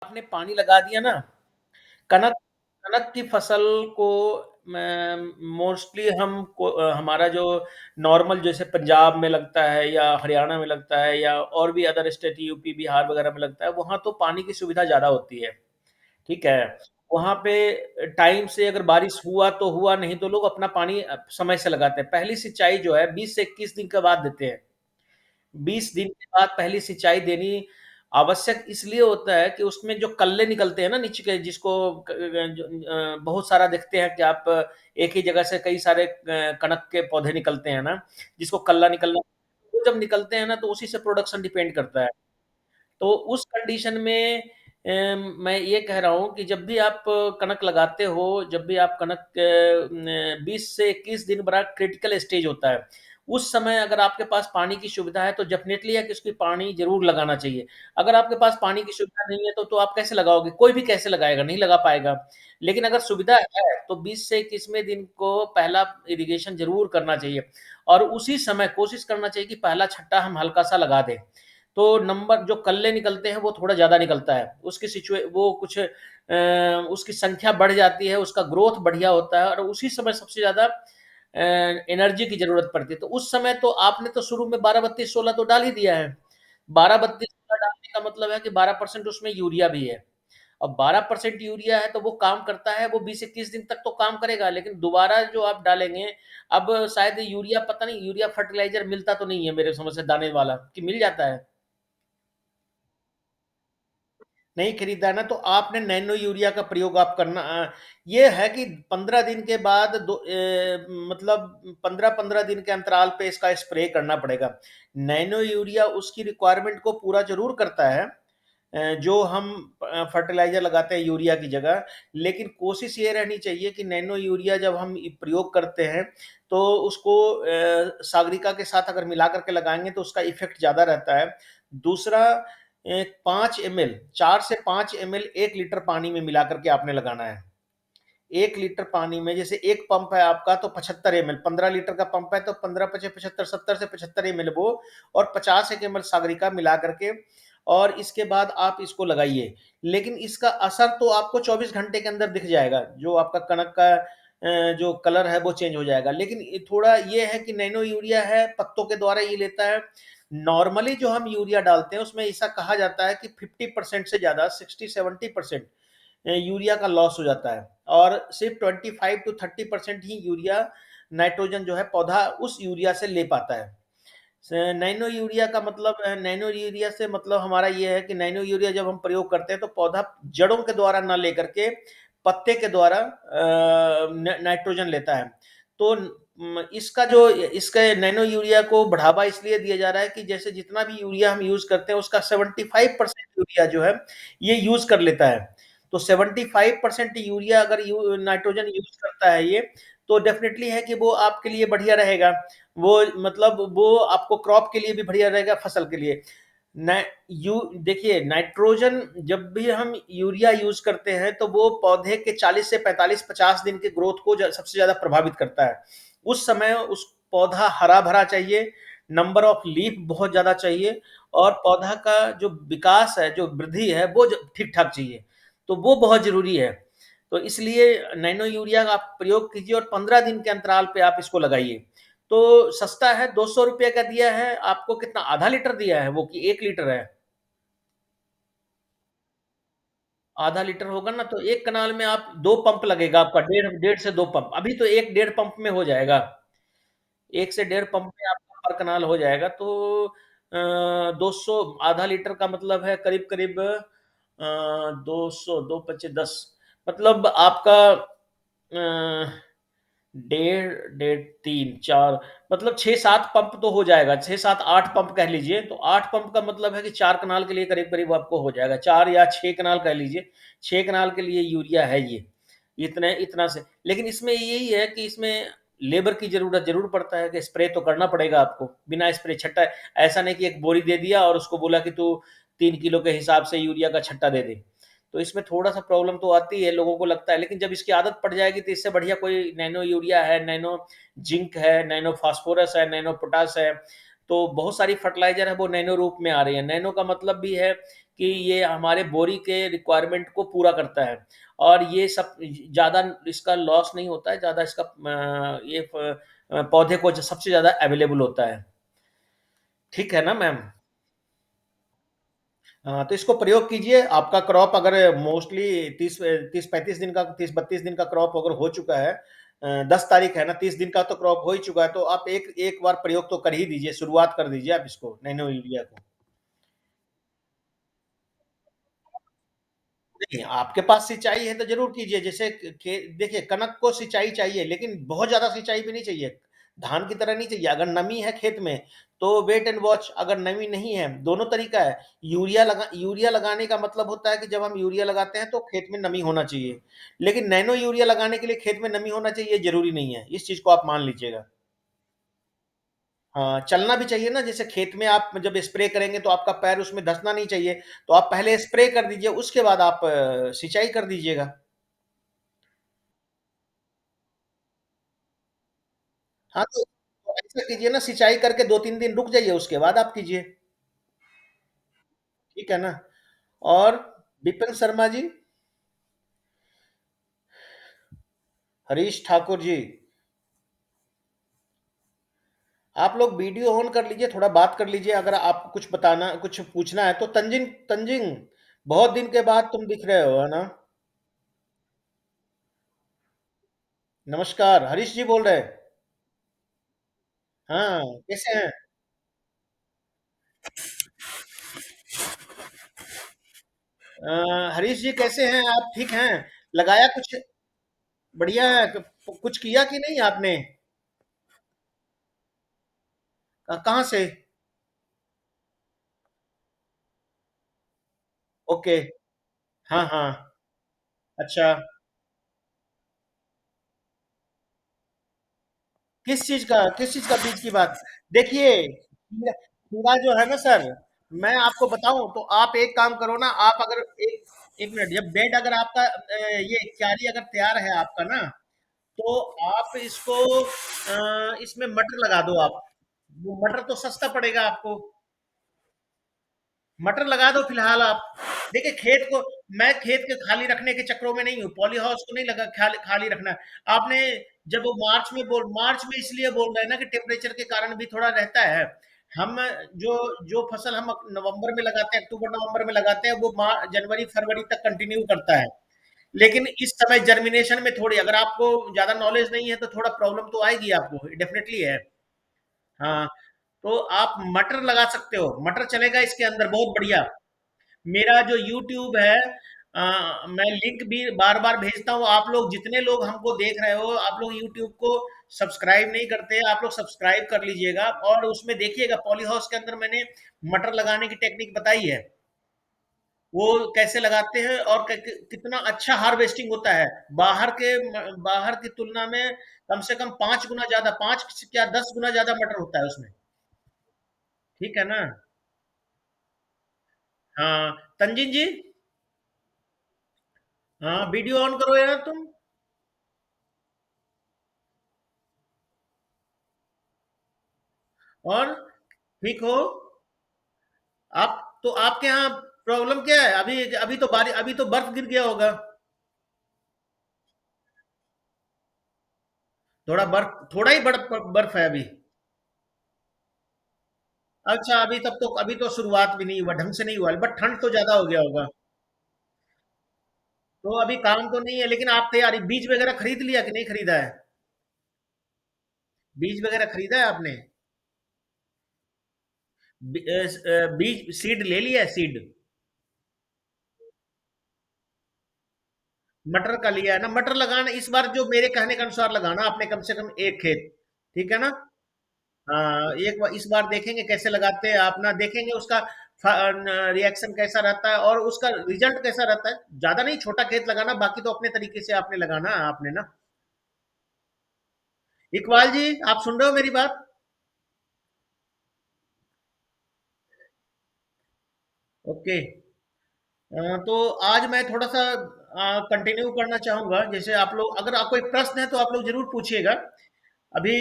आपने पानी लगा दिया ना, कनक कनक की फसल को मोस्टली हमारा जो नॉर्मल जैसे पंजाब में लगता है या हरियाणा में लगता है या और भी अदर स्टेट यूपी, बिहार वगैरह में लगता है, वहाँ तो पानी की सुविधा ज़्यादा होती है, ठीक है? वहाँ पे टाइम से अगर बारिश हुआ तो हुआ, नहीं तो लोग अपना पानी समय से लगाते हैं। पहली सिंचाई जो है 20 से 21 दिन के बाद देते हैं। 20 दिन के बाद पहली सिंचाई देनी आवश्यक इसलिए होता है कि उसमें जो कल्ले निकलते हैं ना नीचे के, जिसको बहुत सारा देखते हैं कि आप एक ही जगह से कई सारे कनक के पौधे निकलते हैं ना, जिसको कल्ला निकलना, वो जब निकलते हैं ना तो उसी से प्रोडक्शन डिपेंड करता है। तो उस कंडीशन में मैं ये कह रहा हूँ कि जब भी आप कनक लगाते हो, जब भी आप कनक 20 से 21 दिन बड़ा क्रिटिकल स्टेज होता है। उस समय अगर आपके पास पानी की सुविधा है तो डेफिनेटली है कि उसकी पानी ज़रूर लगाना चाहिए। अगर आपके पास पानी की सुविधा नहीं है तो आप कैसे लगाओगे? कोई भी कैसे लगाएगा? नहीं लगा पाएगा। लेकिन अगर सुविधा है तो 20 से 21वें दिन को पहला इरिगेशन ज़रूर करना चाहिए और उसी समय कोशिश करना चाहिए कि पहला छट्टा हम हल्का-सा लगा दें। तो नंबर जो कल्ले निकलते हैं वो थोड़ा ज़्यादा निकलता है। उसकी संख्या बढ़ जाती है, उसका ग्रोथ बढ़िया होता है और उसी समय सबसे ज़्यादा एनर्जी की ज़रूरत पड़ती है। तो उस समय तो आपने तो शुरू में 12-32-16 तो डाल ही दिया है। 12-32-16 डालने का मतलब है कि 12% उसमें यूरिया भी है। अब 12% यूरिया है तो वो काम करता है, वो 20-21 दिन तक तो काम करेगा, लेकिन दोबारा जो आप डालेंगे, अब शायद यूरिया पता नहीं, यूरिया फर्टिलाइज़र मिलता तो नहीं है मेरे समझ से दाने वाला, कि मिल जाता है? नहीं खरीदा ना, तो आपने नैनो यूरिया का प्रयोग आप करना ये है कि 15 दिन के बाद मतलब 15-15 दिन के अंतराल पे इसका स्प्रे करना पड़ेगा। नैनो यूरिया उसकी रिक्वायरमेंट को पूरा ज़रूर करता है, जो हम फर्टिलाइज़र लगाते हैं यूरिया की जगह, लेकिन कोशिश ये रहनी चाहिए कि नैनो यूरिया जब हम प्रयोग करते हैं, तो उसको सागरिका के साथ अगर मिला कर के लगाएँगे तो उसका इफ़ेक्ट ज़्यादा रहता है। दूसरा 5 एमएल 4 से 5 एमएल 1 लीटर पानी में मिला कर के आपने लगाना है। 1 लीटर पानी में जैसे एक पंप है आपका तो 75 एमएल, 15 लीटर का पंप है तो 15 पचे 75 70 से 75 एमएल वो और 50 एक एमएल सागरिका मिला करके और इसके बाद आप इसको लगाइए। लेकिन इसका असर तो आपको 24 घंटे के अंदर दिख जाएगा, जो आपका कनक का जो कलर है वो चेंज हो जाएगा। लेकिन थोड़ा ये है कि नैनो यूरिया है, पत्तों के द्वारा ये लेता है। नॉर्मली जो हम यूरिया डालते हैं उसमें ऐसा कहा जाता है कि 50% से ज़्यादा 60-70% यूरिया का लॉस हो जाता है और सिर्फ 25 to 30% ही यूरिया नाइट्रोजन जो है पौधा उस यूरिया से ले पाता है। नैनो यूरिया का मतलब नैनो यूरिया से मतलब हमारा ये है कि नैनो यूरिया जब हम प्रयोग करते हैं तो पौधा जड़ों के द्वारा ना लेकर के पत्ते के द्वारा नाइट्रोजन लेता है। तो इसका नैनो यूरिया को बढ़ावा इसलिए दिया जा रहा है कि जैसे जितना भी यूरिया हम यूज करते हैं उसका 75% यूरिया जो है ये यूज कर लेता है। तो 75% यूरिया अगर नाइट्रोजन यूज करता है ये, तो डेफिनेटली है कि वो आपके लिए बढ़िया रहेगा। वो मतलब वो आपको क्रॉप के लिए भी बढ़िया रहेगा, फसल के लिए। ना यू देखिए, नाइट्रोजन जब भी हम यूरिया यूज करते हैं तो वो पौधे के 40 से 45-50 दिन के ग्रोथ को सबसे ज्यादा प्रभावित करता है। उस समय उस पौधा हरा भरा चाहिए, नंबर ऑफ लीफ बहुत ज्यादा चाहिए और पौधा का जो विकास है, जो वृद्धि है वो ठीक ठाक चाहिए। तो वो बहुत जरूरी है। तो इसलिए नैनो यूरिया का आप प्रयोग कीजिए और 15 दिन के अंतराल पे आप इसको लगाइए। तो सस्ता है, 200 रुपये का दिया है आपको, कितना आधा लीटर दिया है वो कि 1 लीटर है? आधा लीटर होगा ना, तो 1 कनाल में आप 2 पंप लगेगा आपका, डेढ़ डेढ़ से 2 पंप। अभी तो 1 डेढ़ पंप में हो जाएगा। 1 से डेढ़ पंप में आपका पर कनाल हो जाएगा। तो 200 आधा लीटर का मतलब है करीब-करीब 200 2 पचे 10, मतलब आपका डेढ़ डेढ़ 3 4 मतलब 6-7 पंप तो हो जाएगा, 6-7-8 पंप कह लीजिए। तो 8 पंप का मतलब है कि 4 कनाल के लिए करीब-करीब आपको हो जाएगा। 4 या 6 कनाल कह लीजिए, 6 कनाल के लिए यूरिया है ये। इतना से, लेकिन इसमें यही है कि इसमें लेबर की ज़रूरत ज़रूर पड़ता है कि स्प्रे तो करना पड़ेगा आपको। बिना स्प्रे छट्टा ऐसा नहीं कि एक बोरी दे दिया और उसको बोला कि तू 3 किलो के हिसाब से यूरिया का छट्टा दे दे। तो इसमें थोड़ा-सा प्रॉब्लम तो आती है, लोगों को लगता है, लेकिन जब इसकी आदत पड़ जाएगी तो इससे बढ़िया कोई नैनो यूरिया है, नैनो जिंक है, नैनो फास्फोरस है, नैनो पोटाश है। तो बहुत सारी फर्टिलाइज़र है वो नैनो रूप में आ रही है। नैनो का मतलब भी है कि ये हमारे बोरी के रिक्वायरमेंट को पूरा करता है, और ये सब ज़्यादा इसका लॉस नहीं होता है, ज़्यादा इसका पौधे को सबसे ज़्यादा अवेलेबल होता है। ठीक है ना मैम? हाँ, तो इसको प्रयोग कीजिए। आपका क्रॉप अगर मोस्टली 30-35 दिन का, 30-32 दिन का क्रॉप अगर हो चुका है, 10 तारीख है ना, 30 दिन का तो क्रॉप हो ही चुका है, तो आप एक एक बार प्रयोग तो कर ही दीजिए, शुरुआत कर दीजिए आप इसको, नैनो यूरिया को। देखिए, आपके पास सिंचाई है तो ज़रूर कीजिए। जैसे देखिए, कनक को सिंचाई चाहिए, लेकिन बहुत ज़्यादा सिंचाई भी नहीं चाहिए। धान की तरह नहीं चाहिए। अगर नमी है खेत में, तो वेट एंड वॉच। अगर नमी नहीं है, दोनों तरीका है। यूरिया लगाने का मतलब होता है कि जब हम यूरिया लगाते हैं तो खेत में नमी होना चाहिए। लेकिन नैनो यूरिया लगाने के लिए खेत में नमी होना चाहिए, ये ज़रूरी नहीं है। इस चीज़ को आप मान लीजिएगा। हाँ, चलना भी चाहिए ना। जैसे खेत में आप जब स्प्रे करेंगे तो आपका पैर उसमें धंसना नहीं चाहिए। तो आप पहले स्प्रे कर दीजिए, उसके बाद आप सिंचाई कर दीजिएगा। हाँ, तो ऐसा कीजिए ना, सिंचाई करके 2-3 दिन रुक जाइए, उसके बाद आप कीजिए। ठीक है ना? और विपिन शर्मा जी, हरीश ठाकुर जी, आप लोग वीडियो ऑन कर लीजिए, थोड़ा बात कर लीजिए। अगर आपको कुछ बताना, कुछ पूछना है तो। तंजिंग, तंजिंग, बहुत दिन के बाद तुम दिख रहे हो, है ना? नमस्कार, हरीश जी बोल रहे हैं। हाँ, कैसे हैं? हरीश जी कैसे हैं आप? ठीक हैं? लगाया कुछ? बढ़िया है। कुछ किया कि नहीं आपने? कहाँ से? ओके। हाँ, हाँ। अच्छा। किस चीज का बीज की बात? देखिए, खीरा, खीरा जो है ना सर, मैं आपको बताऊं तो आप एक काम करो ना। आप अगर एक एक मिनट, जब बेड अगर आपका ये क्यारी अगर तैयार है आपका ना, तो आप इसको इसमें मटर लगा दो आप। वो मटर तो सस्ता पड़ेगा आपको। मटर लगा दो फिलहाल आप। देखिए, खेत को, मैं खेत के खाली रखने के चक्करों में नहीं हूँ। पॉली हाउस को नहीं लगा खाली खाली रखना है। आपने जब वो मार्च में इसलिए बोल रहे हैं ना कि टेम्परेचर के कारण भी थोड़ा रहता है। हम जो जो फसल हम नवंबर में लगाते हैं, अक्टूबर नवंबर में लगाते हैं, वो जनवरी फरवरी तक कंटिन्यू करता है। लेकिन इस समय जर्मिनेशन में थोड़ी, अगर आपको ज्यादा नॉलेज नहीं है तो थोड़ा प्रॉब्लम तो आएगी आपको, डेफिनेटली है। हाँ, तो आप मटर लगा सकते हो, मटर चलेगा इसके अंदर बहुत बढ़िया। मेरा जो यूट्यूब है, मैं लिंक भी बार बार भेजता हूँ। आप लोग जितने लोग हमको देख रहे हो, आप लोग यूट्यूब को सब्सक्राइब नहीं करते, आप लोग सब्सक्राइब कर लीजिएगा। और उसमें देखिएगा, पॉली हाउस के अंदर मैंने मटर लगाने की टेक्निक बताई है, वो कैसे लगाते हैं, और कितना अच्छा हार्वेस्टिंग होता है। बाहर की तुलना में कम से कम 5 गुना ज्यादा, 5 क्या 10 गुना ज्यादा मटर होता है उसमें। ठीक है ना? हाँ, तंजीन जी। हाँ, वीडियो ऑन करो यार तुम। और ठीक हो आप? तो आपके यहाँ प्रॉब्लम क्या है अभी? अभी तो बर्फ गिर गया होगा। थोड़ा ही बर्फ बर्फ है अभी। अच्छा, अभी तो शुरुआत भी नहीं हुआ, ढंग से नहीं हुआ, बट ठंड तो ज्यादा हो गया होगा। तो अभी काम तो नहीं है, लेकिन आप तैयारी, बीज वगैरह खरीद लिया कि नहीं खरीदा है? बीज वगैरह खरीदा है आपने? बीज सीड ले लिया है, सीड? मटर का लिया है ना? मटर लगाना इस बार, जो मेरे कहने के अनुसार लगाना आपने, कम से कम एक खेत। ठीक है ना? हाँ, एक बार, इस बार देखेंगे कैसे लगाते हैं आप ना, देखेंगे उसका रिएक्शन कैसा रहता है और उसका रिजल्ट कैसा रहता है। ज्यादा नहीं, छोटा खेत लगाना, बाकी तो अपने तरीके से आपने लगाना है आपने ना। इकबाल जी, आप सुन रहे हो मेरी बात? ओके। तो आज मैं थोड़ा सा कंटिन्यू करना चाहूंगा। जैसे आप लोग, अगर आप कोई प्रश्न है तो आप लोग जरूर पूछिएगा। अभी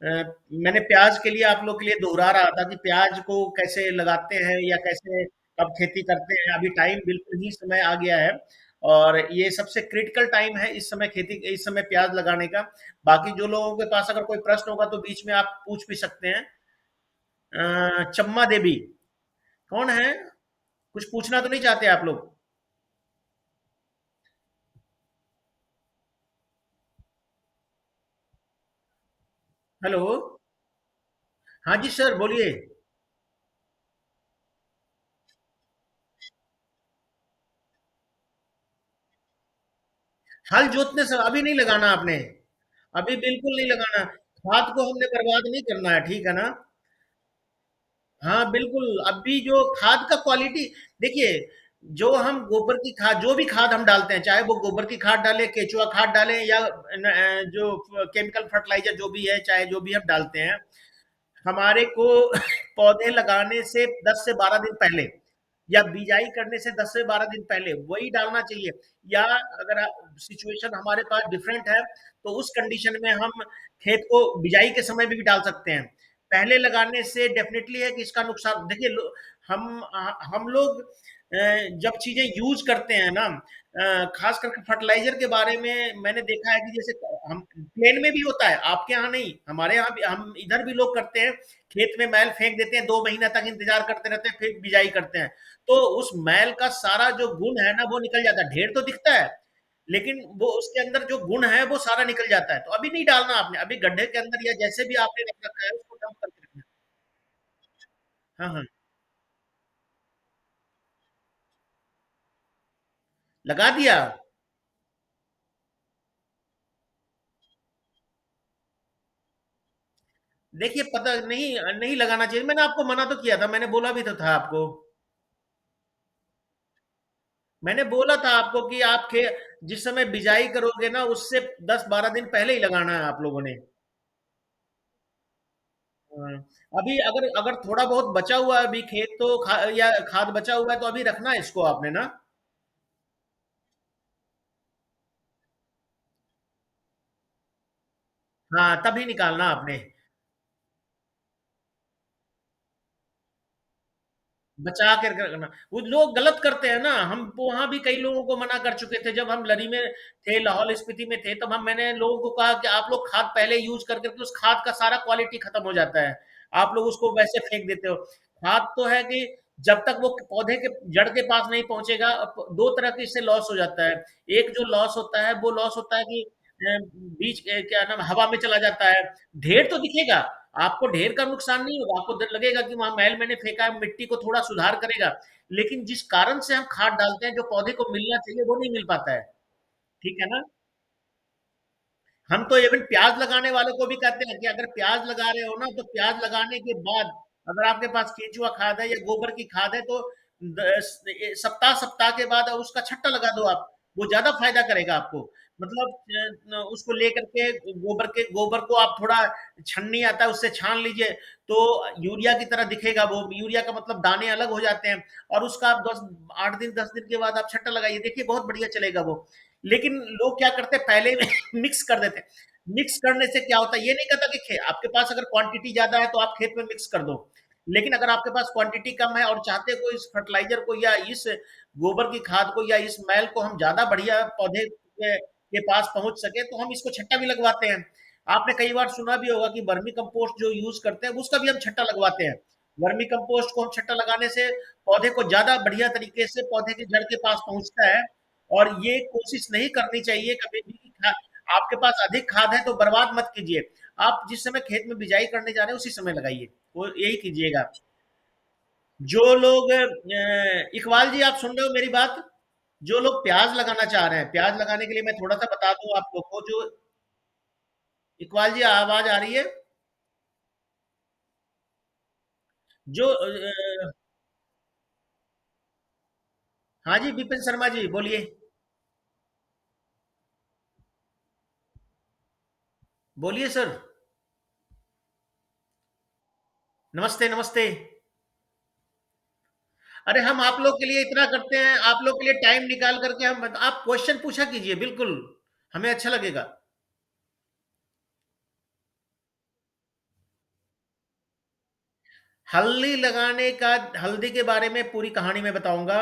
अ, मैंने प्याज के लिए आप लोग के लिए दोहरा रहा था कि प्याज को कैसे लगाते हैं या कैसे कब खेती करते हैं। अभी टाइम बिल्कुल ही समय आ गया है और ये सबसे क्रिटिकल टाइम है इस समय खेती, इस समय प्याज लगाने का। बाकी जो लोगों के पास अगर कोई प्रश्न होगा तो बीच में आप पूछ भी सकते हैं। चम्मा देवी कौन है? कुछ पूछना तो नहीं चाहते आप लोग? हेलो। हाँ जी सर, बोलिए। हल जोतने से अभी नहीं लगाना आपने, अभी बिल्कुल नहीं लगाना। खाद को हमने बर्बाद नहीं करना है, ठीक है ना? हाँ बिल्कुल, अभी जो खाद का क्वालिटी देखिए, जो हम गोबर की खाद, जो भी खाद हम डालते हैं, चाहे वो गोबर की खाद डालें, केचुआ खाद डालें या जो केमिकल फर्टिलाइजर जो भी है, चाहे जो भी हम डालते हैं, हमारे को पौधे लगाने से 10 से 12 दिन पहले या बिजाई करने से 10 से 12 दिन पहले वही डालना चाहिए। या अगर सिचुएशन हमारे पास डिफरेंट है तो उस कंडीशन में हम खेत को बिजाई के समय में भी डाल सकते हैं। पहले लगाने से डेफिनेटली है कि इसका नुकसान देखिए, हम लोग जब चीजें यूज करते हैं ना, खास करके फर्टिलाइजर के बारे में मैंने देखा है कि जैसे हम प्लेन में भी होता है, आपके यहाँ नहीं, हमारे यहाँ भी, हम इधर भी लोग करते हैं, खेत में मैल फेंक देते हैं, 2 महीना तक इंतजार करते रहते हैं, फिर बिजाई करते हैं। तो उस मैल का सारा जो गुण है ना वो निकल जाता है, ढेर तो दिखता है लेकिन वो उसके अंदर जो गुण है वो सारा निकल जाता है। तो अभी नहीं डालना आपने, अभी गड्ढे के अंदर या जैसे भी आपने रख रखा है उसको डंप करके रखना। हाँ हाँ, लगा दिया। देखिए पता नहीं, नहीं लगाना चाहिए, मैंने आपको मना तो किया था, मैंने बोला भी तो था आपको। मैंने बोला था आपको कि आप जिस समय बिजाई करोगे ना उससे 10-12 दिन पहले ही लगाना है आप लोगों ने। हाँ, अभी अगर अगर थोड़ा बहुत बचा हुआ है अभी खेत तो या खाद बचा हुआ है तो अभी रखना है इसको आपने ना। हाँ तभी निकालना आपने। बचा कर रखना, वो लोग गलत करते हैं ना, हम वहां भी कई लोगों को मना कर चुके थे जब हम लरी में थे, लाहौल स्पीति में थे, तब हम मैंने लोगों को कहा कि आप लोग खाद पहले यूज कर करके उस खाद का सारा क्वालिटी खत्म हो जाता है, आप लोग उसको वैसे फेंक देते हो। खाद तो है कि जब तक वो पौधे के जड़ के पास नहीं पहुंचेगा, दो तरह के इससे लॉस हो जाता है। एक जो लॉस होता है वो लॉस होता है कि बीज क्या नाम, हवा में चला जाता है। ढेर तो दिखेगा, आपको ढेर का नुकसान नहीं होगा, आपको लगेगा कि वहां मैल मैंने फेंका है, मिट्टी को थोड़ा सुधार करेगा, लेकिन जिस कारण से हम खाद डालते हैं जो पौधे को मिलना चाहिए वो नहीं मिल पाता है। ठीक है ना? हम तो इवन प्याज लगाने वालों को भी कहते हैं कि अगर प्याज लगा रहे हो ना तो प्याज लगाने के बाद अगर आपके पास केंचुआ खाद है या गोबर की खाद है तो सप्ताह सप्ताह के बाद उसका छट्टा लगा दो आप, वो ज्यादा फायदा करेगा आपको। मतलब उसको लेकर के गोबर को आप थोड़ा, छन्नी आता है उससे छान लीजिए, तो यूरिया की तरह दिखेगा वो, यूरिया का मतलब दाने अलग हो जाते हैं, और उसका आप 8 दिन 10 दिन के बाद आप छट्टा लगाइए, देखिए बहुत बढ़िया चलेगा वो। लेकिन लोग क्या करते हैं पहले मिक्स कर देते हैं। मिक्स करने से क्या होता है, ये नहीं कहता कि आपके पास अगर क्वांटिटी ज्यादा है तो आप खेत में मिक्स कर दो, लेकिन अगर आपके पास क्वांटिटी कम है और चाहते को इस फर्टिलाइजर को या इस गोबर की खाद को या इस मैल को हम ज्यादा बढ़िया पौधे के पास पहुंच सके तो हम इसको छट्टा भी लगवाते हैं। आपने कई बार सुना भी होगा कि वर्मी कंपोस्ट जो यूज करते हैं उसका भी हम छट्टा लगवाते हैं। वर्मी कंपोस्ट को हम छट्टा लगाने से पौधे को ज्यादा बढ़िया तरीके से पौधे के जड़ के पास पहुंचता है। और ये कोशिश नहीं करनी चाहिए कभी भी आपके पास अधिक खाद है तो बर्बाद मत कीजिए, आप जिस समय खेत में बिजाई करने जा रहे हैं उसी समय लगाइए, वो यही कीजिएगा। जो लोग इकबाल जी आप सुन रहे हो मेरी बात? जो लोग प्याज लगाना चाह रहे हैं, प्याज लगाने के लिए मैं थोड़ा सा बता दूं आप लोग को, जो इकबाल जी आवाज आ रही है? जो हाँ जी विपिन शर्मा जी बोलिए। बोलिए सर। नमस्ते नमस्ते। अरे हम आप लोग के लिए इतना करते हैं, आप लोग के लिए टाइम निकाल करके हम, आप क्वेश्चन पूछा कीजिए बिल्कुल, हमें अच्छा लगेगा। हल्दी लगाने का, हल्दी के बारे में पूरी कहानी मैं बताऊंगा,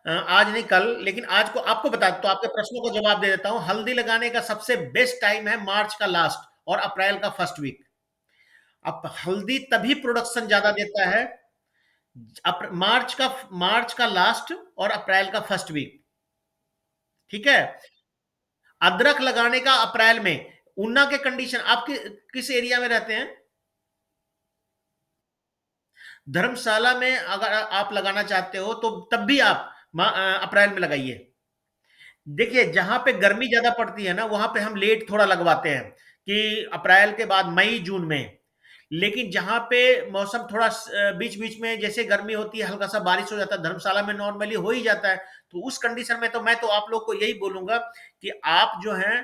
आज नहीं कल, लेकिन आज को आपको बता, तो आपके प्रश्नों को जवाब दे देता हूं। हल्दी लगाने का सबसे बेस्ट टाइम है मार्च का लास्ट और अप्रैल का फर्स्ट वीक। अब हल्दी तभी प्रोडक्शन ज्यादा देता है, मार्च का लास्ट और अप्रैल का फर्स्ट वीक। ठीक है। अदरक लगाने का अप्रैल में। ऊना के कंडीशन, आपके किस एरिया में रहते हैं? धर्मशाला में अगर आप लगाना चाहते हो तो तब भी आप अप्रैल में लगाइए। देखिए, जहां पे गर्मी ज्यादा पड़ती है ना, वहां पे हम लेट थोड़ा लगवाते हैं कि अप्रैल के बाद मई जून में। लेकिन जहां पे मौसम थोड़ा बीच बीच में जैसे गर्मी होती है, हल्का सा बारिश हो जाता है, धर्मशाला में नॉर्मली हो ही जाता है। तो उस कंडीशन में तो मैं तो आप लोग को यही बोलूंगा कि आप जो है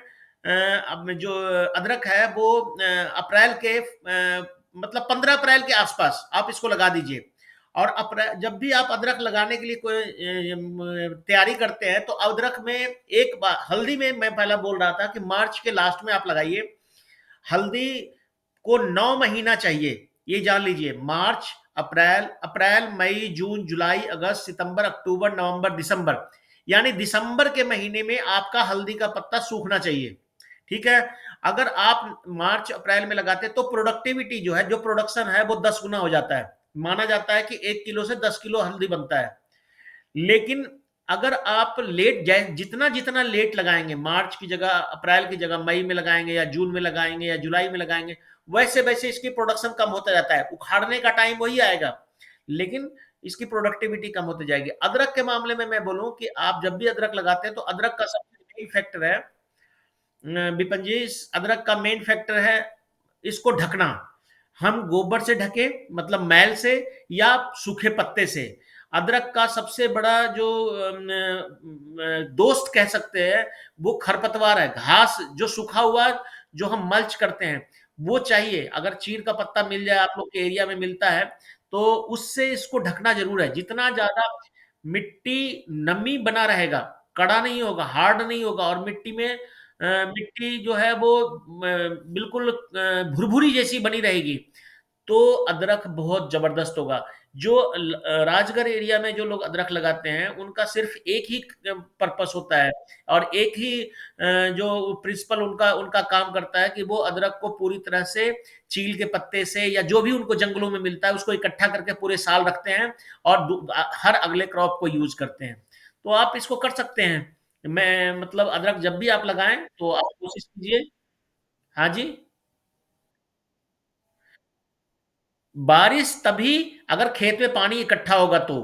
अब जो अदरक है वो अप्रैल के मतलब 15 अप्रैल के आसपास आप इसको लगा दीजिए। और अप्रैल, जब भी आप अदरक लगाने के लिए कोई तैयारी करते हैं, तो अदरक में एक बार, हल्दी में मैं पहला बोल रहा था कि मार्च के लास्ट में आप लगाइए। हल्दी को 9 महीना चाहिए, ये जान लीजिए। मार्च, अप्रैल, मई, जून, जुलाई, अगस्त, सितंबर, अक्टूबर, नवंबर, दिसंबर, यानी दिसंबर के महीने में आपका हल्दी का पत्ता सूखना चाहिए। ठीक है। अगर आप मार्च अप्रैल में लगाते हैं तो प्रोडक्टिविटी जो है, जो प्रोडक्शन है, वो 10 गुना हो जाता है। माना जाता है कि 1 किलो से 10 किलो हल्दी बनता है। लेकिन अगर आप लेट जाए, जितना जितना लेट लगाएंगे, मार्च की जगह, अप्रैल की जगह मई में लगाएंगे या जून में लगाएंगे या जुलाई में लगाएंगे, वैसे वैसे इसकी प्रोडक्शन कम होता जाता है। उखाड़ने का टाइम वही आएगा, लेकिन इसकी प्रोडक्टिविटी कम होती जाएगी। अदरक के मामले में मैं बोलूं कि आप जब भी अदरक लगाते हैं तो अदरक का सबसे मेन फैक्टर है, विपन जी, अदरक का मेन फैक्टर है इसको ढकना। हम गोबर से ढके, मतलब मैल से, या सूखे पत्ते से। अदरक का सबसे बड़ा जो दोस्त कह सकते हैं, वो खरपतवार है, घास जो सूखा हुआ, जो हम मल्च करते हैं, वो चाहिए। अगर चीड़ का पत्ता मिल जाए, आप लोग के एरिया में मिलता है, तो उससे इसको ढकना जरूर है। जितना ज्यादा मिट्टी नमी बना रहेगा, कड़ा नहीं होगा, हार्ड नहीं होगा, और मिट्टी में मिट्टी जो है वो बिल्कुल भुरभुरी जैसी बनी रहेगी, तो अदरक बहुत जबरदस्त होगा। जो राजगढ़ एरिया में जो लोग अदरक लगाते हैं, उनका सिर्फ एक ही पर्पस होता है, और एक ही जो प्रिंसिपल उनका उनका काम करता है कि वो अदरक को पूरी तरह से चील के पत्ते से या जो भी उनको जंगलों में मिलता है उसको इकट्ठा करके पूरे साल रखते हैं, और हर अगले क्रॉप को यूज करते हैं। तो आप इसको कर सकते हैं। मैं मतलब अदरक जब भी आप लगाएं तो आप कोशिश कीजिए। हाँ जी। बारिश तभी अगर खेत में पानी इकट्ठा होगा तो।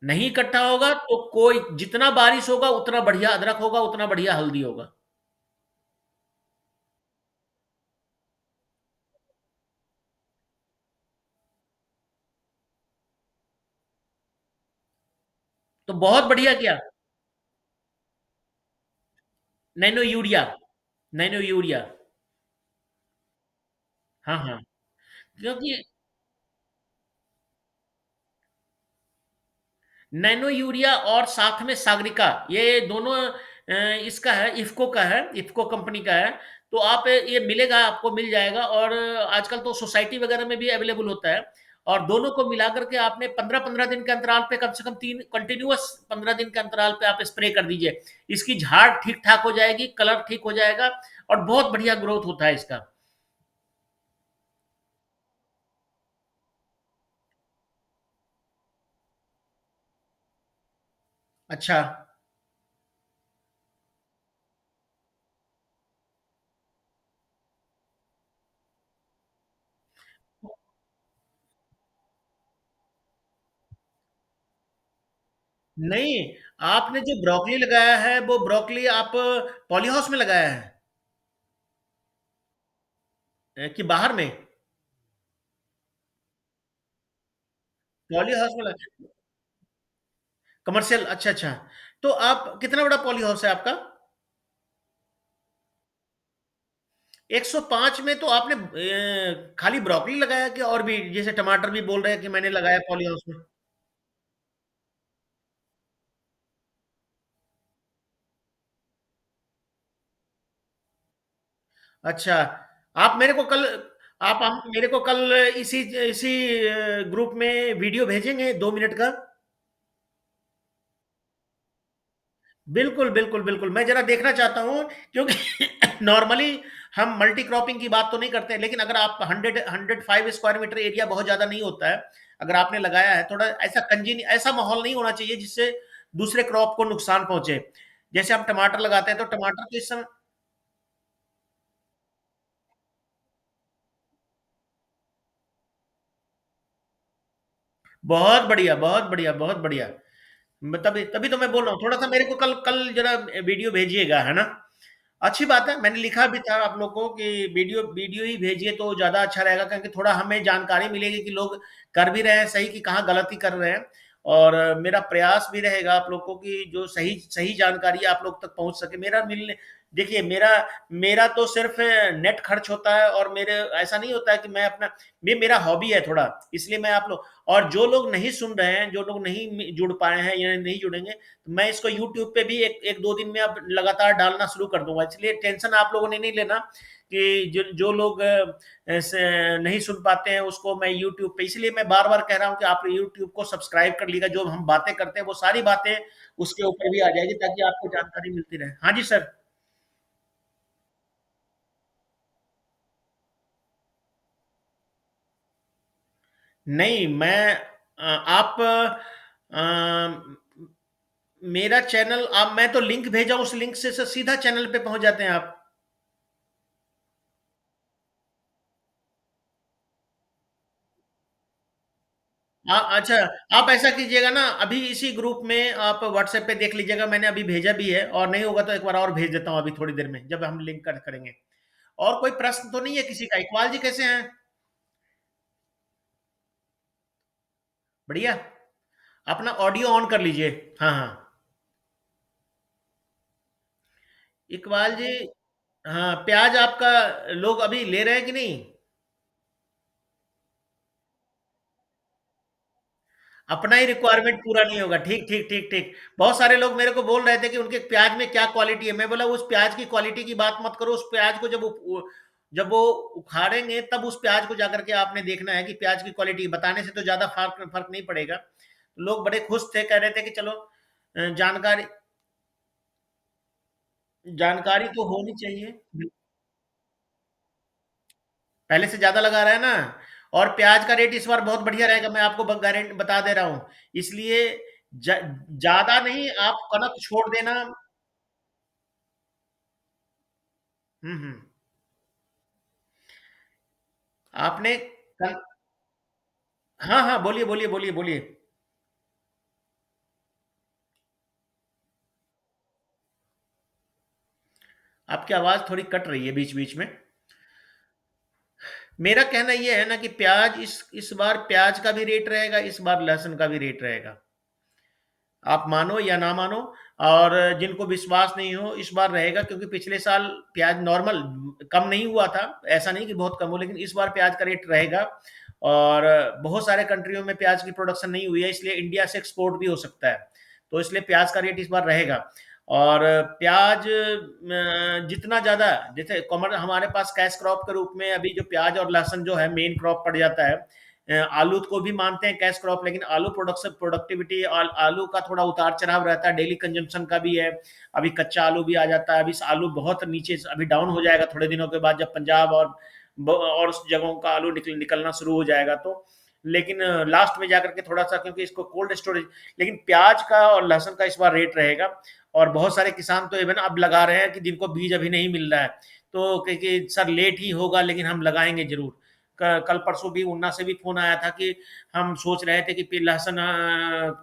नहीं इकट्ठा होगा तो कोई, जितना बारिश होगा उतना बढ़िया अदरक होगा, उतना बढ़िया हल्दी होगा। तो बहुत बढ़िया किया। Nano urea. Nano urea. हाँ हाँ। क्योंकि नैनो यूरिया और साथ में सागरिका, ये दोनों इसका है, इफ्को का है, इफ्को कंपनी का है। तो आप ये मिलेगा, आपको मिल जाएगा, और आजकल तो सोसाइटी वगैरह में भी अवेलेबल होता है। और दोनों को मिला करके आपने 15-15 दिन के अंतराल पे, कम से कम 3 कंटिन्यूअस 15 दिन के अंतराल पे आप स्प्रे कर दीजिए। इसकी झाड़ ठीक ठाक हो जाएगी, कलर ठीक हो जाएगा, और बहुत बढ़िया ग्रोथ होता है इसका। अच्छा। नहीं, आपने जो ब्रोकली लगाया है, वो ब्रोकली आप पॉली हाउस में लगाया है कि बाहर में? पॉली हाउस में लगा, कमर्शियल, अच्छा अच्छा। तो आप, कितना बड़ा पॉली हाउस है आपका? 105 में तो आपने खाली ब्रोकली लगाया कि और भी, जैसे टमाटर भी बोल रहे हैं कि मैंने लगाया पॉली हाउस में? अच्छा। आप मेरे को कल आप हम मेरे को कल इसी इसी ग्रुप में वीडियो भेजेंगे 2 मिनट का। बिल्कुल, बिल्कुल, बिल्कुल। मैं ज़रा देखना चाहता हूँ, क्योंकि नॉर्मली हम मल्टी क्रॉपिंग की बात तो नहीं करते हैं, लेकिन अगर आप 105 स्क्वायर मीटर एरिया बहुत ज़्यादा नहीं होता है। अगर आपने लगाया है, थोड़ा ऐसा ऐसा माहौल नहीं होना चाहिए जिससे दूसरे क्रॉप को नुकसान पहुँचे। जैसे हम टमाटर लगाते हैं, तो टमाटर तो इस समय बहुत बढ़िया, बहुत बढ़िया, बहुत बढ़िया। तभी तभी तो मैं बोल रहा हूँ, थोड़ा सा मेरे को कल कल जरा वीडियो भेजिएगा, है ना? अच्छी बात है, मैंने लिखा भी था आप लोग को कि वीडियो वीडियो ही भेजिए तो ज़्यादा अच्छा रहेगा, क्योंकि थोड़ा हमें जानकारी मिलेगी कि लोग कर भी रहे हैं सही, कि कहाँ गलती कर रहे हैं। और मेरा प्रयास भी रहेगा आप लोग को कि जो सही सही जानकारी आप लोग तक पहुँच सके। मेरा मिलने देखिए, मेरा मेरा तो सिर्फ़ नेट खर्च होता है, और मेरे ऐसा नहीं होता है कि मैं अपना ये मेरा हॉबी है थोड़ा, इसलिए मैं आप लोग, और जो लोग नहीं सुन रहे हैं, जो लोग नहीं जुड़ पाए हैं या नहीं जुड़ेंगे, मैं इसको यूट्यूब पे भी एक एक दो दिन में अब लगातार डालना शुरू कर दूंगा, इसलिए टेंशन आप लोगों ने नहीं लेना कि जो जो लोग नहीं सुन पाते हैं उसको मैं यूट्यूब पे, इसलिए मैं बार बार कह रहा हूँ कि आप यूट्यूब को सब्सक्राइब कर लीजिएगा। जो हम बातें करते हैं वो सारी बातें उसके ऊपर भी आ जाएगी, ताकि आपको जानकारी मिलती रहे। हाँ जी सर। नहीं, मैं आप मेरा चैनल, आप मैं तो लिंक भेजा, उस लिंक से सीधा चैनल पे पहुंच जाते हैं आप। अच्छा, आप ऐसा कीजिएगा ना, अभी इसी ग्रुप में आप व्हाट्सएप पे देख लीजिएगा, मैंने अभी भेजा भी है, और नहीं होगा तो एक बार और भेज देता हूँ अभी थोड़ी देर में, जब हम लिंक करेंगे। और कोई प्रश्न तो नहीं है किसी का? इकबाल जी कैसे हैं? बढ़िया। अपना ऑडियो ऑन कर लीजिए। हाँ हाँ। इकबाल जी, हाँ, प्याज आपका लोग अभी ले रहे हैं कि नहीं? अपना ही रिक्वायरमेंट पूरा नहीं होगा। ठीक ठीक ठीक ठीक। बहुत सारे लोग मेरे को बोल रहे थे कि उनके प्याज में क्या क्वालिटी है। मैं बोला उस प्याज की क्वालिटी की बात मत करो, उस प्याज को जब वो उखाड़ेंगे तब उस प्याज को जाकर के आपने देखना है कि प्याज की क्वालिटी बताने से तो ज्यादा फर्क फर्क नहीं पड़ेगा। लोग बड़े खुश थे, कह रहे थे कि चलो जानकारी जानकारी तो होनी चाहिए। पहले से ज्यादा लगा रहा है ना। और प्याज का रेट इस बार बहुत बढ़िया रहेगा, मैं आपको गारंटी बता दे रहा हूँ। इसलिए ज्यादा नहीं, आप कनक छोड़ देना। हम्म। आपने कल, हाँ हाँ, बोलिए बोलिए बोलिए बोलिए। आपकी आवाज थोड़ी कट रही है बीच बीच में। मेरा कहना यह है ना कि प्याज इस बार प्याज का भी रेट रहेगा, इस बार लहसुन का भी रेट रहेगा। आप मानो या ना मानो, और जिनको विश्वास नहीं हो, इस बार रहेगा, क्योंकि पिछले साल प्याज नॉर्मल कम नहीं हुआ था। ऐसा नहीं कि बहुत कम हो, लेकिन इस बार प्याज का रेट रहेगा। और बहुत सारे कंट्रियों में प्याज की प्रोडक्शन नहीं हुई है, इसलिए इंडिया से एक्सपोर्ट भी हो सकता है। तो इसलिए प्याज का रेट इस बार रहेगा। और प्याज जितना ज्यादा, जैसे कॉमन हमारे पास कैश क्रॉप के रूप में अभी जो प्याज और लहसुन जो है मेन क्रॉप पड़ जाता है। आलू को भी मानते हैं कैश क्रॉप, लेकिन आलू प्रोडक्शन प्रोडक्टिविटी और आलू का थोड़ा उतार चढ़ाव रहता है, डेली कंजम्पशन का भी है। अभी कच्चा आलू भी आ जाता है, अभी आलू बहुत नीचे, अभी डाउन हो जाएगा थोड़े दिनों के बाद, जब पंजाब और उस जगहों का आलू निकलना शुरू हो जाएगा तो। लेकिन लास्ट में जाकर के थोड़ा सा, क्योंकि इसको कोल्ड स्टोरेज, लेकिन प्याज का और लहसुन का इस बार रेट रहेगा। और बहुत सारे किसान तो इवन अब लगा रहे हैं कि जिनको बीज अभी नहीं मिल रहा है, तो कि सर लेट ही होगा लेकिन हम लगाएंगे जरूर। कल परसों भी उन्ना से भी फोन आया था कि हम सोच रहे थे कि लहसुन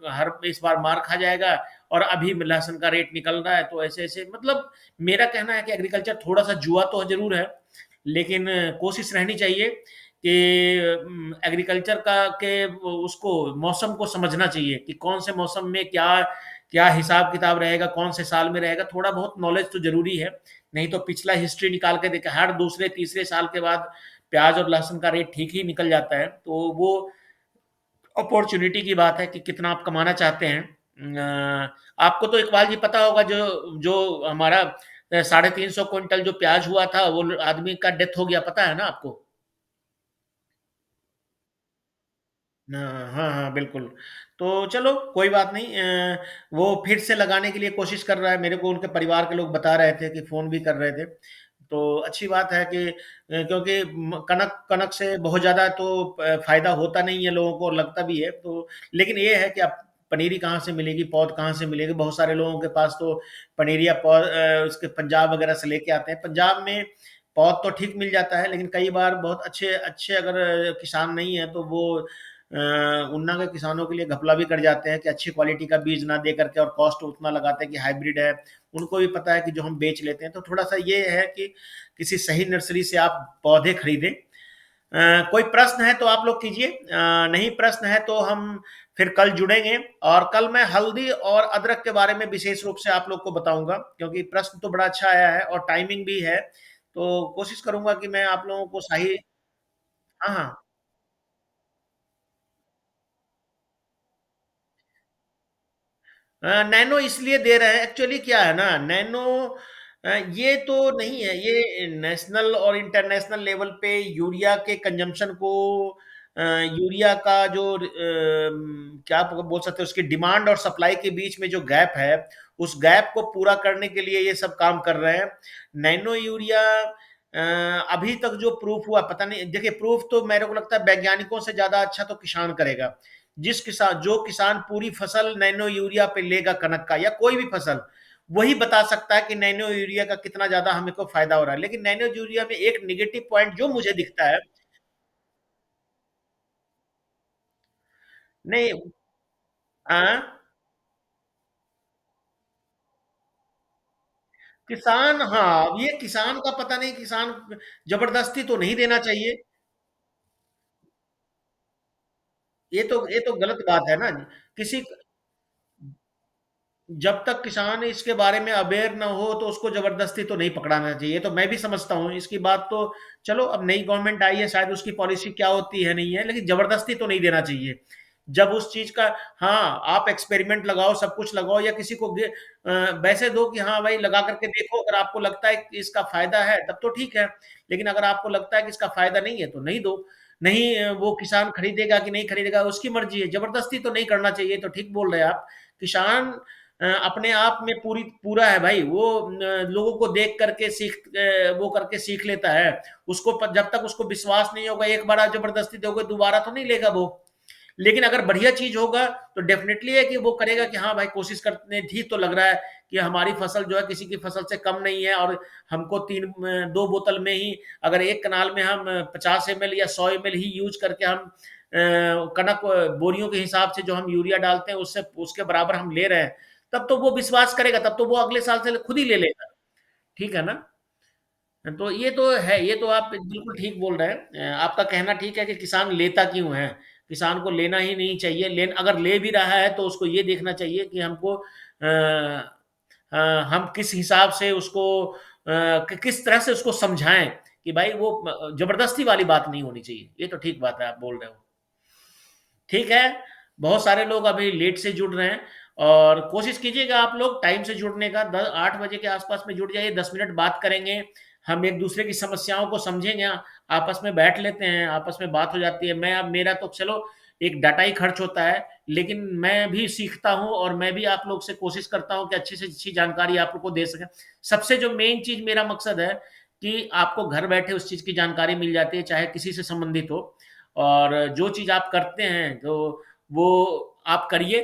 हर इस बार मार खा जाएगा, और अभी लहसुन का रेट निकल रहा है, तो ऐसे ऐसे मतलब। मेरा कहना है कि एग्रीकल्चर थोड़ा सा जुआ तो जरूर है, लेकिन कोशिश रहनी चाहिए कि एग्रीकल्चर का के उसको मौसम को समझना चाहिए कि कौन से मौसम में क्या क्या हिसाब किताब रहेगा, कौन से साल में रहेगा। थोड़ा बहुत नॉलेज तो जरूरी है, नहीं तो पिछला हिस्ट्री निकाल के देखे, हर दूसरे तीसरे साल के बाद प्याज और लहसुन का रेट ठीक ही निकल जाता है। तो वो अपॉर्चुनिटी की बात है कि कितना आप कमाना चाहते हैं। आपको तो इकबाल जी पता होगा, जो जो हमारा 350 क्विंटल जो प्याज हुआ था, वो आदमी का डेथ हो गया, पता है ना आपको? हाँ, हाँ, हाँ, बिल्कुल। तो चलो कोई बात नहीं, वो फिर से लगाने के लिए कोशिश कर रहा है, मेरे को उनके परिवार के लोग बता रहे थे कि फ़ोन भी कर रहे थे। तो अच्छी बात है कि क्योंकि कनक कनक से बहुत ज़्यादा तो फ़ायदा होता नहीं है लोगों को, लगता भी है। तो लेकिन ये है कि अब पनीरी कहाँ से मिलेगी, पौध कहाँ से मिलेगी? बहुत सारे लोगों के पास तो पनीरिया पौध उसके पंजाब वगैरह से लेके आते हैं। पंजाब में पौध तो ठीक मिल जाता है, लेकिन कई बार बहुत अच्छे अच्छे अगर किसान नहीं है तो वो उन्ना के किसानों के लिए घपला भी कर जाते हैं कि अच्छी क्वालिटी का बीज ना दे करके और कॉस्ट उतना लगाते हैं कि हाइब्रिड है। उनको भी पता है कि जो हम बेच लेते हैं, तो थोड़ा सा ये है कि किसी सही नर्सरी से आप पौधे खरीदें। कोई प्रश्न है तो आप लोग कीजिए, नहीं प्रश्न है तो हम फिर कल जुड़ेंगे। और कल मैं हल्दी और अदरक के बारे में विशेष रूप से आप लोग को बताऊंगा, क्योंकि प्रश्न तो बड़ा अच्छा आया है और टाइमिंग भी है। तो कोशिश करूंगा कि मैं आप लोगों को सही। हाँ, हाँ। नैनो इसलिए दे रहे हैं, एक्चुअली क्या है ना, नैनो ये तो नहीं है, ये नेशनल और इंटरनेशनल लेवल पे यूरिया के कंजम्पशन को, यूरिया का जो क्या बोल सकते हैं, उसकी डिमांड और सप्लाई के बीच में जो गैप है, उस गैप को पूरा करने के लिए ये सब काम कर रहे हैं। नैनो यूरिया अभी तक जो प्रूफ हुआ पता नहीं, देखिए प्रूफ तो मेरे को लगता है वैज्ञानिकों से ज्यादा अच्छा तो किसान करेगा। जिस किसान जो किसान पूरी फसल नैनो यूरिया पे लेगा, कनक का या कोई भी फसल, वही बता सकता है कि नैनो यूरिया का कितना ज्यादा हमें को फायदा हो रहा है। लेकिन नैनो यूरिया में एक निगेटिव पॉइंट जो मुझे दिखता है। नहीं। आ, किसान, हाँ, अब ये किसान का पता नहीं, किसान जबरदस्ती तो नहीं देना चाहिए। ये तो गलत बात है ना। किसी जब तक किसान इसके बारे में अवेयर ना हो तो उसको जबरदस्ती तो नहीं पकड़ाना चाहिए। तो मैं भी समझता हूँ इसकी बात तो। चलो अब नई गवर्नमेंट आई है, शायद उसकी पॉलिसी क्या होती है नहीं है, लेकिन जबरदस्ती तो नहीं देना चाहिए। जब उस चीज का, हाँ, आप एक्सपेरिमेंट लगाओ, सब कुछ लगाओ, या किसी को वैसे दो कि हाँ भाई लगा करके देखो, अगर आपको लगता है कि इसका फायदा है तब तो ठीक है। लेकिन अगर आपको लगता है कि इसका फायदा नहीं है तो नहीं दो। नहीं, वो किसान खरीदेगा कि नहीं खरीदेगा उसकी मर्जी है, जबरदस्ती तो नहीं करना चाहिए। तो ठीक बोल रहे हैं आप। किसान अपने आप में पूरा है भाई, वो लोगों को देख करके वो करके सीख लेता है। उसको जब तक उसको विश्वास नहीं होगा, एक बार आप जबरदस्ती दोगे दोबारा तो नहीं लेगा वो। लेकिन अगर बढ़िया चीज होगा तो डेफिनेटली है कि वो करेगा कि हाँ भाई कोशिश करने, ठीक तो लग रहा है कि हमारी फसल जो है किसी की फसल से कम नहीं है, और हमको दो बोतल में ही, अगर एक कनाल में हम 50 ml या 100 ml ही यूज करके हम कनक बोरियों के हिसाब से जो हम यूरिया डालते हैं उससे उसके बराबर हम ले रहे हैं, तब तो वो विश्वास करेगा, तब तो वो अगले साल से खुद ही ले लेगा। ठीक है ना? तो ये तो है, ये तो आप बिल्कुल ठीक बोल रहे हैं। आपका कहना ठीक है कि किसान लेता क्यों है। किसान को लेना ही नहीं चाहिए। अगर ले भी रहा है तो उसको ये देखना चाहिए कि हमको हम किस हिसाब से उसको किस तरह से उसको समझाएं कि भाई वो जबरदस्ती वाली बात नहीं होनी चाहिए। ये तो ठीक बात है आप बोल रहे हो। ठीक है। बहुत सारे लोग अभी लेट से जुड़ रहे हैं, और कोशिश कीजिएगा आप लोग टाइम से जुड़ने का। 8 बजे के आसपास में जुड़ जाइए, 10 मिनट बात करेंगे। हम एक दूसरे की समस्याओं को समझेंगे, आपस में बैठ लेते हैं, आपस में बात हो जाती है। मैं अब मेरा तो चलो एक डाटा ही खर्च होता है, लेकिन मैं भी सीखता हूं, और मैं भी आप लोग से कोशिश करता हूं कि अच्छी से अच्छी जानकारी आप लोग को दे सकें। सबसे जो मेन चीज मेरा मकसद है कि आपको घर बैठे उस चीज की जानकारी मिल जाती है, चाहे किसी से संबंधित हो। और जो चीज़ आप करते हैं तो वो आप करिए।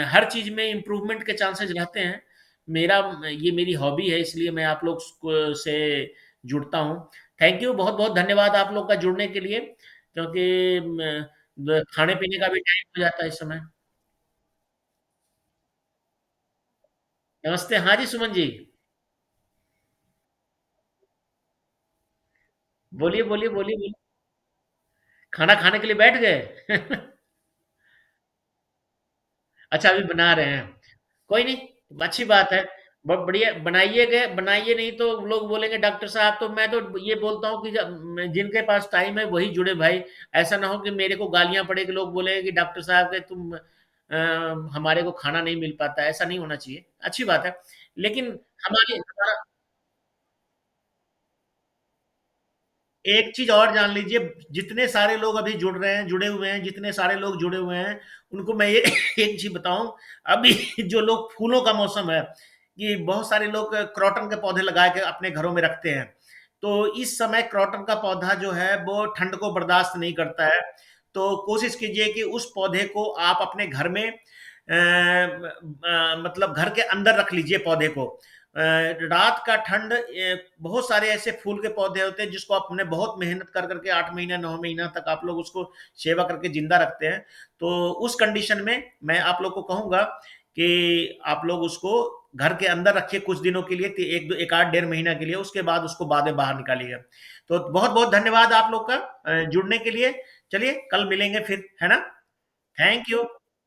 हर चीज़ में इम्प्रूवमेंट के चांसेस रहते हैं। मेरा ये मेरी हॉबी है, इसलिए मैं आप लोग से जुड़ता हूँ। थैंक यू, बहुत बहुत धन्यवाद आप लोग का जुड़ने के लिए, क्योंकि खाने पीने का भी टाइम हो जाता है इस समय। नमस्ते, हाँ जी सुमन जी। बोलिए बोलिए बोलिए बोलिए। खाना खाने के लिए बैठ गए? अच्छा, अभी बना रहे हैं। कोई नहीं, अच्छी बात है। बहुत बढ़िया, बनाइए गए, बनाइए, नहीं तो लोग बोलेंगे डॉक्टर साहब। तो मैं तो ये बोलता हूँ कि जिनके पास टाइम है वही जुड़े भाई। ऐसा ना हो कि मेरे को गालियां पड़े कि लोग बोले कि डॉक्टर साहब के तुम हमारे को खाना नहीं मिल पाता। ऐसा नहीं होना चाहिए, अच्छी बात है। लेकिन हमारी हमारा एक चीज और जान लीजिए, जितने सारे लोग अभी जुड़ रहे हैं, जुड़े हुए हैं, जितने सारे लोग जुड़े हुए हैं, उनको मैं ये एक चीज बताऊं, अभी जो लोग, फूलों का मौसम है, कि बहुत सारे लोग क्रॉटन के पौधे लगा के अपने घरों में रखते हैं। तो इस समय क्रॉटन का पौधा जो है वो ठंड को बर्दाश्त नहीं करता है। तो कोशिश कीजिए कि उस पौधे को आप अपने घर में मतलब घर के अंदर रख लीजिए पौधे को। रात का ठंड, बहुत सारे ऐसे फूल के पौधे होते हैं जिसको आपने बहुत मेहनत कर करके 8 महीना 9 महीना तक आप लोग उसको सेवा करके जिंदा रखते हैं। तो उस कंडीशन में मैं आप लोग को कहूंगा कि आप लोग उसको घर के अंदर रखिए कुछ दिनों के लिए, एक दो एक आध डेढ़ महीना के लिए, उसके बाद उसको बाद में बाहर निकालिएगा। तो बहुत बहुत धन्यवाद आप लोग का जुड़ने के लिए। चलिए कल मिलेंगे फिर, है ना? Thank you.